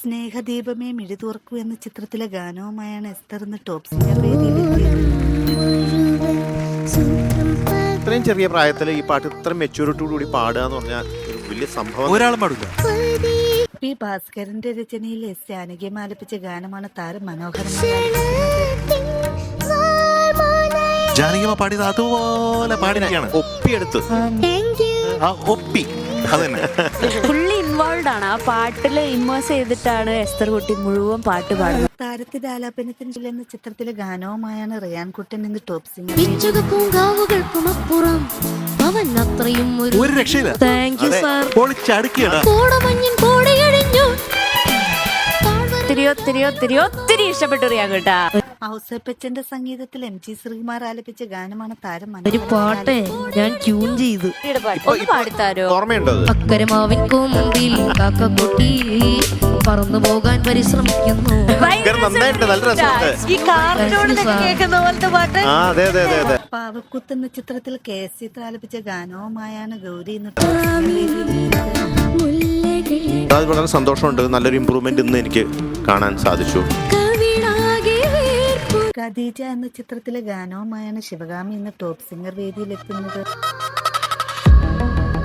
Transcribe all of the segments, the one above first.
സ്നേഹദീപമേ മിഴിതുറക്കൂ എന്ന ചിത്രത്തിലെ ഗാനവുമായാണ് എസ്തർ ഇന്ന് ടോപ്പ് സിംഗർ വേദിയിലെത്തിയത്. ഇത്രയും ചെറിയ പ്രായത്തിൽ ഈ പാട്ട് ഇത്ര മെച്യൂരിറ്റിയോടുകൂടി പാടുക എന്ന് പറഞ്ഞാൽ ഒരു വലിയ സംഭവം. ഒരാളും പാടില്ല. പി ഭാസ്കരന്റെ രചനയിൽ എസ് ജാനകിയം ആലപിച്ച ഗാനമാണ് താരം മനോഹരമായി. ജാനകിയമ്മ പാടിയത് അതുപോലെ പാടിയാണ്. ഒപ്പിയെടുത്ത് ഒപ്പി അതന്നെ ഫുള്ളി ഇൻവോൾവ് ആണ്. ആ പാട്ടില് ഇമ്മേഴ്സ് ചെയ്തിട്ടാണ് എസ്തർ കുട്ടി മുഴുവൻ പാട്ട് പാടുന്നത്. താരത്തിന്റെ ആലാപനത്തിന് എന്ന ചിത്രത്തിലെ ഗാനവുമായാണ് റിയാൻ കുട്ടൻ ഇന്ന് ടോപ്പ് സിംഗർ. ഒരു രക്ഷയില്ല. Thank you sir. പൊളിച്ചടുക്കിയടാ. ഒത്തിരി ഇഷ്ടപ്പെട്ടു റിയാൻ കേട്ടാ. ഔസേപ്പച്ചന്റെ സംഗീതത്തിൽ MG ശ്രീകുമാർ ആലപിച്ച ഗാനമാണ് താരം ഒരു പാട്ട് ഞാൻ ട്യൂൺ ചെയ്തു. ഒന്ന് പാടിത്താരോ? ഓർമ്മയുണ്ടോ? അക്കരമാവിൻ കൊമ്പിൽ കാക്കക്കുട്ടി പറന്നു പോകാൻ പരിശ്രമിക്കുന്നു. നന്നായിട്ട് നല്ല രസമുണ്ട്. ഈ കാർട്ടൂണിലൊക്കെ കേൾക്കുന്ന പോലത്തെ പാട്ട്. പാവക്കൂത്ത് എന്ന ചിത്രത്തിൽ KS ചിത്ര ആലപിച്ച ഗാനവുമായാണ് ഗൗരി ഇന്ന് അത് വളരെ സന്തോഷമുണ്ട്. നല്ലൊരു ഇമ്പ്രൂവ്മെന്റ് ഇന്ന് എനിക്ക് കാണാൻ സാധിച്ചു. ഖദീജ എന്ന ചിത്രത്തിലെ ഗാനവുമായാണ് ശിവഗാമി ഇന്ന് ടോപ്പ് സിംഗർ വേദിയിലെത്തുന്നത്.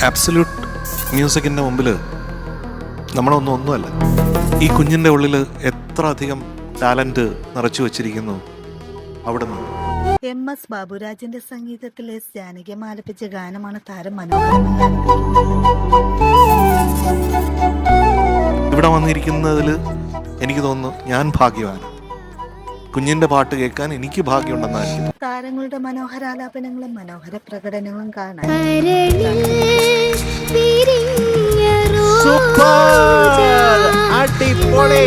ആബ്സല്യൂട്ട് മ്യൂസിക്കിന്റെ മുമ്പില് നമ്മളൊന്നുമല്ല. ഈ കുഞ്ഞിന്റെ ഉള്ളിൽ എത്ര അധികം ടാലന്റ് നിറച്ചു വെച്ചിരിക്കുന്നു. അവിടുന്ന് MS ബാബുരാജിന്റെ സംഗീതത്തിൽ S ജാനകിയം ആലപിച്ച ഗാനമാണ് താരം മനോഹരമായി. ഇവിടെ വന്നിരിക്കുന്നതിൽ എനിക്ക് തോന്നുന്നു ഞാൻ ഭാഗ്യവാനാണ്. കുഞ്ഞിന്റെ പാട്ട് കേൾക്കാൻ എനിക്ക് ഭാഗ്യമുണ്ടെന്നായിരിക്കും. താരങ്ങളുടെ മനോഹരാലാപനങ്ങളും മനോഹര പ്രകടനങ്ങളും കാണാൻ അടിപൊളി.